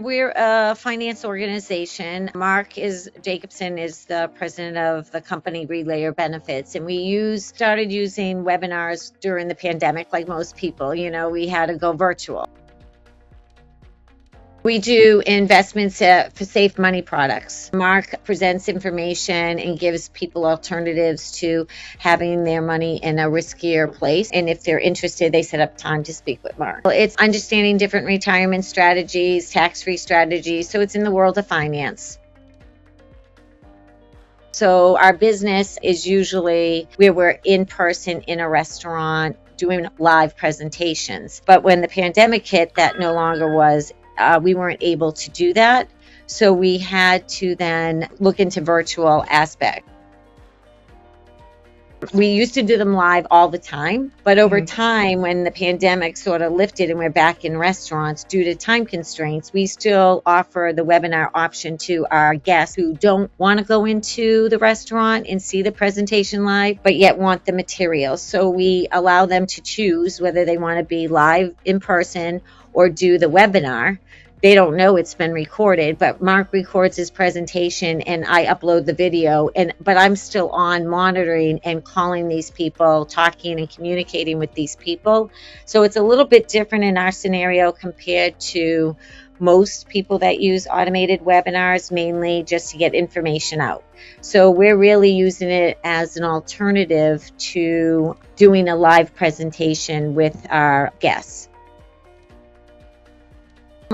We're a finance organization. Mark Jacobson is the president of the company Relayer Benefits, and we started using webinars during the pandemic, like most people. We had to go virtual. We do investments for safe money products. Mark presents information and gives people alternatives to having their money in a riskier place. And if they're interested, they set up time to speak with Mark. It's understanding different retirement strategies, tax-free strategies. So it's in the world of finance. So our business is usually where we're in person in a restaurant doing live presentations. But when the pandemic hit, that no longer was. We weren't able to do that. So we had to then look into virtual aspect. We used to do them live all the time, but over time, when the pandemic sort of lifted and we're back in restaurants due to time constraints, we still offer the webinar option to our guests who don't want to go into the restaurant and see the presentation live, but yet want the material. So we allow them to choose whether they want to be live in person or do the webinar. They don't know it's been recorded, but Mark records his presentation and I upload the video, but I'm still on monitoring and calling these people, talking and communicating with these people. So it's a little bit different in our scenario compared to most people that use automated webinars, mainly just to get information out. So we're really using it as an alternative to doing a live presentation with our guests.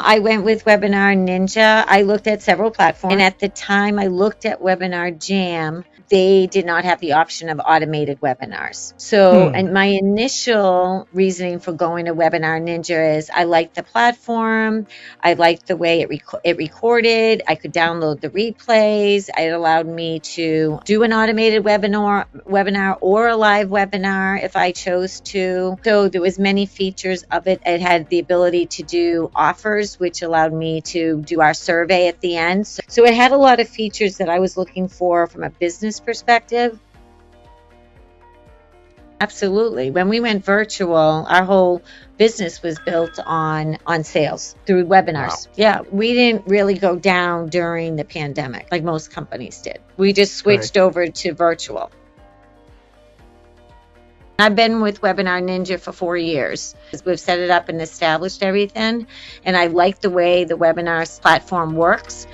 I went with WebinarNinja. I looked at several platforms, and at the time I looked at Webinar Jam, they did not have the option of automated webinars. So, and my initial reasoning for going to WebinarNinja is I liked the platform. I liked the way it recorded. I could download the replays. It allowed me to do an automated webinar or a live webinar if I chose to. So there was many features of it. It had the ability to do offers, which allowed me to do our survey at the end. So it had a lot of features that I was looking for from a business perspective. Absolutely. When we went virtual, our whole business was built on sales through webinars. Wow. Yeah, we didn't really go down during the pandemic like most companies did. We just switched over to virtual. I've been with WebinarNinja for 4 years. We've set it up and established everything, and I like the way the webinars platform works.